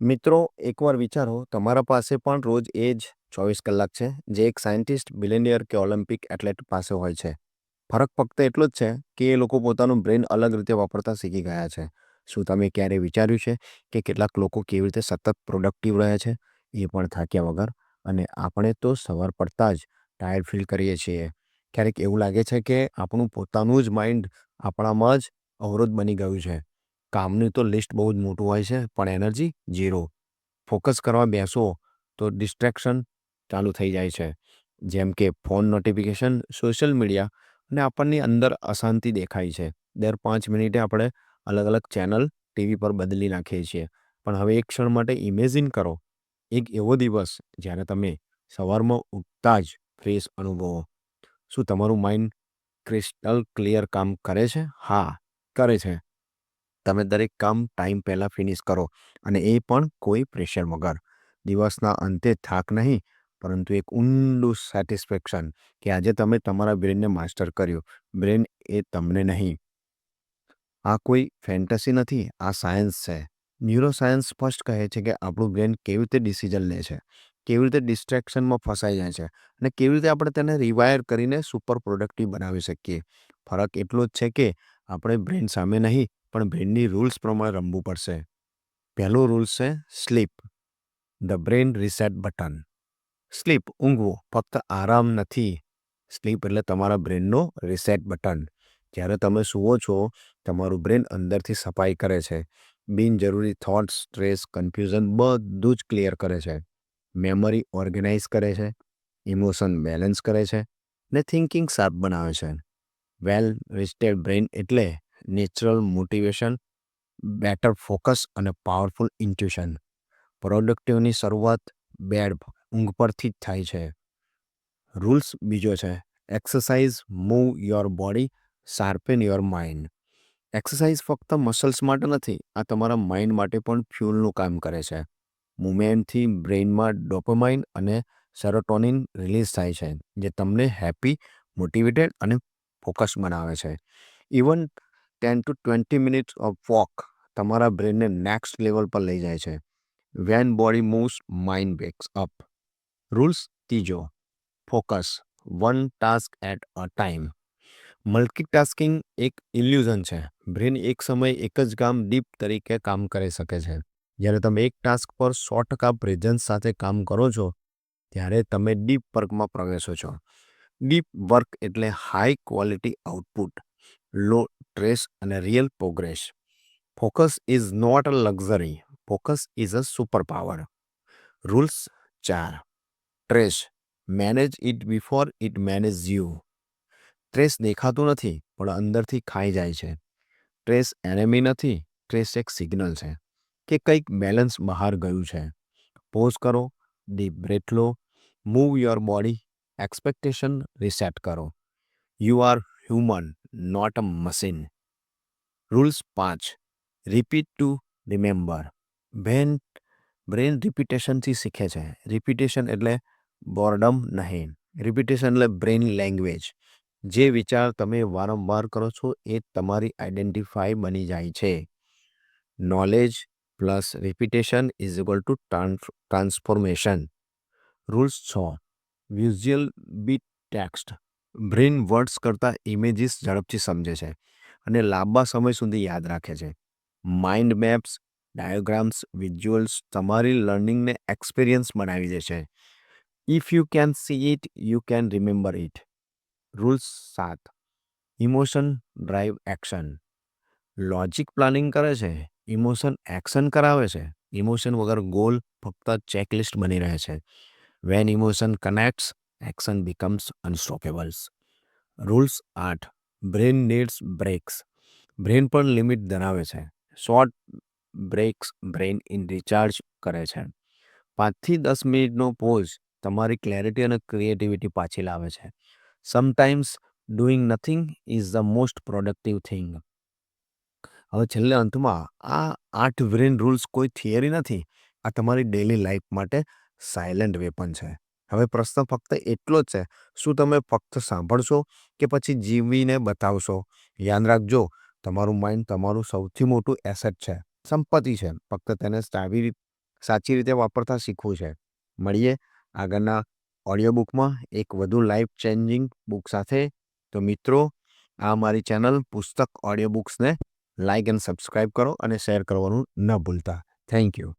મિત્રો, એકવાર વિચારો તમારા પાસે પણ રોજ એ જ 24 કલાક છે જે એક સાયન્ટિસ્ટ, બિલિયનિયર કે ઓલિમ્પિક એથ્લેટ પાસે હોય છે. ફરક ફક્ત એટલો જ છે કે એ લોકો પોતાનું બ્રેન અલગ રીતે વાપરતા શીખી ગયા છે. શું તમે ક્યારેય વિચાર્યું છે કે કેટલાક લોકો કેવી રીતે સતત પ્રોડક્ટિવ રહે છે, એ પણ થાક્યા વગર? અને આપણે તો સવાર પડતા જ ટાયર્ડ ફીલ કરીએ છીએ. ક્યારેક એવું લાગે છે કે આપણું પોતાનું જ માઇન્ડ આપણામાં જ અવરોધ બની ગયું છે. કામની તો લિસ્ટ બહુ જ મોટું હોય છે, પણ એનર્જી ઝીરો. ફોકસ કરવા બેસો તો ડિસ્ટ્રેક્શન ચાલુ થઈ જાય છે, જેમ કે ફોન નોટિફિકેશન, સોશિયલ મીડિયા, અને આપણની અંદર અશાંતિ દેખાય છે. દર 5 મિનિટે આપણે અલગ અલગ ચેનલ ટીવી પર બદલી નાખીએ છીએ. પણ હવે એક ક્ષણ માટે ઇમેજિન કરો, એક એવો દિવસ જ્યારે તમે સવારમાં ઉઠતા જ ફ્રેશ અનુભવો. શું તમારું માઇન્ડ ક્રિસ્ટલ ક્લિયર કામ કરે છે? હા, કરે છે. તમે દરેક કામ ટાઈમ પહેલાં ફિનિશ કરો, અને એ પણ કોઈ પ્રેશર વગર. દિવસના અંતે થાક નહીં, પરંતુ એક ઊંડું સેટિસ્ફેક્શન કે આજે તમે તમારા બ્રેનને માસ્ટર કર્યું. બ્રેન એ તમને નહીં. આ કોઈ ફેન્ટસી નથી, આ સાયન્સ છે. ન્યુરોસાયન્સ સ્પષ્ટ કહે છે કે આપણું બ્રેન કેવી રીતે ડિસિઝન લે છે, કેવી રીતે ડિસ્ટ્રેક્શનમાં ફસાઈ જાય છે, અને કેવી રીતે આપણે તેને રિવાયર કરીને સુપર પ્રોડક્ટિવ બનાવી શકીએ. ફરક એટલો જ છે કે આપણે બ્રેન સામે નહીં, પણ બ્રેનની રૂલ્સ પ્રમાણે રમવું પડશે. પહેલો રૂલ્સ છે sleep, the brain reset button. Sleep, ઊંઘવું, ફક્ત આરામ નથી. સ્લીપ એટલે તમારા બ્રેનનો રિસેટ બટન. જ્યારે તમે સૂવો છો, તમારું બ્રેન અંદરથી સફાઈ કરે છે. બિનજરૂરી થોટ્સ, સ્ટ્રેસ, કન્ફ્યુઝન બધું જ ક્લિયર કરે છે. મેમરી ઓર્ગેનાઇઝ કરે છે, ઇમોશન બેલેન્સ કરે છે, ને થિંકિંગ શાર્પ બનાવે છે. વેલ રિસ્ટેડ બ્રેન એટલે નેચરલ મોટિવેશન, બેટર ફોકસ અને પાવરફુલ ઇન્ટ્યુશન. પ્રોડક્ટિવની શરૂઆત બેડ ઊંઘ પરથી જ થાય છે. રૂલ્સ બીજો છે exercise, move your body, sharpen your mind. Exercise ફક્ત મસલ્સ માટે નથી, આ તમારા માઇન્ડ માટે પણ ફ્યુલનું કામ કરે છે. મુવમેન્ટથી બ્રેઇનમાં ડોપામાઇન અને સેરોટોનિન રિલીઝ થાય છે, જે તમને હેપી, મોટિવેટેડ અને ફોકસ બનાવે છે. Even 10 to 20 minutes of walk તમારા બ્રેનને નેક્સ્ટ લેવલ પર લઈ જાય છે. When body moves, mind wakes up. Rules ત્રીજો, focus, one task at a time. Multitasking એક ઇલ્યુઝન છે. બ્રેન એક સમયે એક જ કામ ડીપ તરીકે કામ કરી શકે છે. જ્યારે તમે એક ટાસ્ક પર 100% પ્રેઝન્સ સાથે કામ કરો છો, ત્યારે તમે ડીપ વર્કમાં પ્રવેશો છો. ડીપ વર્ક એટલે high quality output, low stress અને real progress. Focus is not a luxury, focus is a super power. Rules 4, stress, manage it before it manage you. Stress દેખાતું નથી, પણ અંદરથી ખાઈ જાય છે. ટ્રેસ એનેમી નથી, ટ્રેસ એક સિગ્નલ છે કે કંઈક બેલેન્સ બહાર ગયું છે. પોઝ કરો, ડીપ બ્રેથ લો, move your body, expectation reset કરો. You are human, not a machine. Rules 5, repeat to remember. Brain રિપીટેશનથી શીખે છે. રિપીટેશન એટલે બોર્ડમ નહીં, રિપીટેશન એટલે બ્રેન લેંગ્વેજ. જે વિચાર તમે વારંવાર કરો છો, એ તમારી આઈડેન્ટિફાઈ બની જાય છે. Knowledge plus repetition is equal to transformation. Rules 6, visual bit text. Brain words કરતાં ઇમેજીસ ઝડપથી સમજે છે અને લાંબા સમય સુધી યાદ રાખે છે. માઇન્ડ મેપ્સ, ડાયોગ્રામ્સ, વિઝ્યુઅલ્સ તમારી લર્નિંગને એક્સપિરિયન્સ બનાવી દે છે. If you can see it, you can remember it. Rules 7, emotion drive action. Logic planning કરે છે, ઇમોશન એક્શન કરાવે છે. ઇમોશન વગર ગોલ ફક્ત ચેકલિસ્ટ બની રહે છે. When emotion connects, action becomes unstoppables. Rules 8, brain needs breaks. Brain પણ લિમિટ ધરાવે છે. શોર્ટ બ્રેક્સ બ્રેન ઇન રિચાર્જ કરે છે. 5 થી 10 મિનિટનો પોઝ તમારી ક્લેરિટી અને ક્રિએટિવિટી પાછી લાવે છે. Sometimes doing nothing is the most productive thing. હવે છેલ્લે અંતમાં આ 8 બ્રેન રૂલ્સ કોઈ થિયરી નથી, આ તમારી ડેલી લાઈફ માટે સાયલેન્ટ વેપન છે. હવે પ્રશ્ન ફક્ત એટલો જ છે, શું તમે ફક્ત સાંભળશો કે પછી જીવીને બતાવશો? યાદ રાખજો, તમારું માઇન્ડ તમારું સૌથી મોટું એસેટ છે, સંપત્તિ છે. ફક્ત તેને સાચી રીતે વાપરતા શીખવું છે. મળીએ આગળના ઓડિયો બુકમાં એક વધુ લાઈફ ચેન્જિંગ બુક સાથે. તો મિત્રો, આ મારી ચેનલ પુસ્તક ઓડિયો બુક્સને લાઇક એન્ડ સબસ્ક્રાઇબ કરો અને શેર કરવાનું ન ભૂલતા. Thank you.